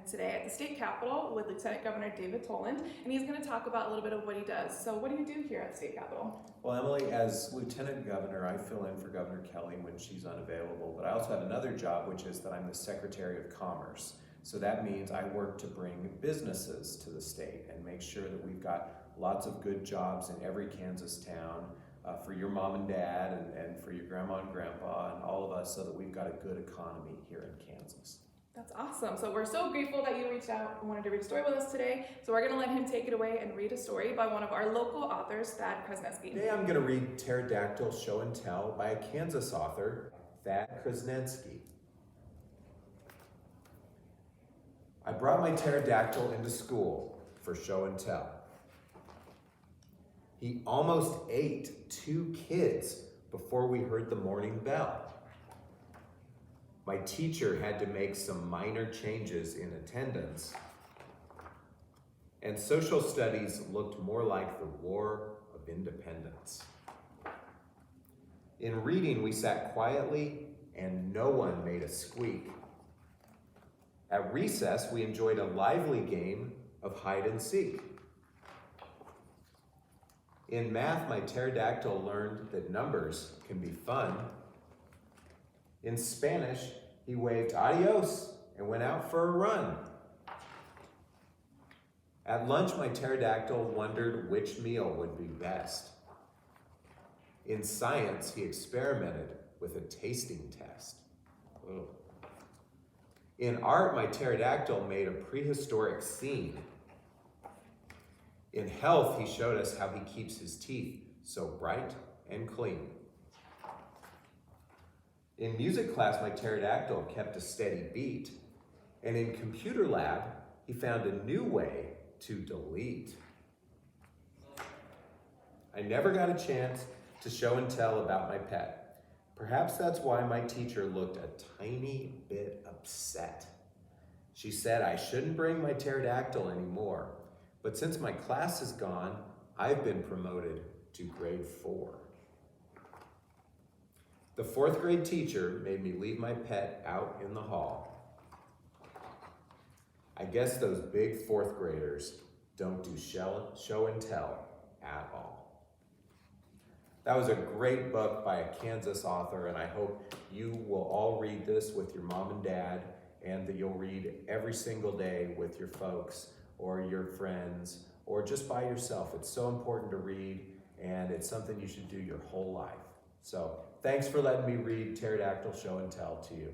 today at the state capitol with Lieutenant Governor David Toland, and he's going to talk about a little bit of what he does. So what do you do here at the state capitol? Well, Emily, as Lieutenant Governor, I fill in for Governor Kelly when she's unavailable, but I also have another job, which is that I'm the Secretary of Commerce. So that means I work to bring businesses to the state and make sure that we've got lots of good jobs in every Kansas town for your mom and dad and for your grandma and grandpa and all of us, so that we've got a good economy here in Kansas. That's awesome. So we're so grateful that you reached out and wanted to read a story with us today. So we're going to let him take it away and read a story by one of our local authors, Thad Krasnetsky. Today I'm going to read Pterodactyl Show and Tell by a Kansas author, Thad Krasnetsky. I brought my pterodactyl into school for show and tell. He almost ate 2 kids before we heard the morning bell. My teacher had to make some minor changes in attendance, and social studies looked more like the War of Independence. In reading, we sat quietly and no one made a squeak. At recess, we enjoyed a lively game of hide and seek. In math, my pterodactyl learned that numbers can be fun. In Spanish, he waved adios and went out for a run. At lunch, my pterodactyl wondered which meal would be best. In science, he experimented with a tasting test. Ugh. In art, my pterodactyl made a prehistoric scene. In health, he showed us how he keeps his teeth so bright and clean. In music class, my pterodactyl kept a steady beat. And in computer lab, he found a new way to delete. I never got a chance to show and tell about my pet. Perhaps that's why my teacher looked a tiny bit upset. She said I shouldn't bring my pterodactyl anymore, but since my class is gone, I've been promoted to grade 4. The 4th grade teacher made me leave my pet out in the hall. I guess those big 4th graders don't do show and tell at all. That was a great book by a Kansas author, and I hope you will all read this with your mom and dad, and that you'll read every single day with your folks or your friends or just by yourself. It's so important to read, and it's something you should do your whole life. So thanks for letting me read Pterodactyl Show and Tell to you.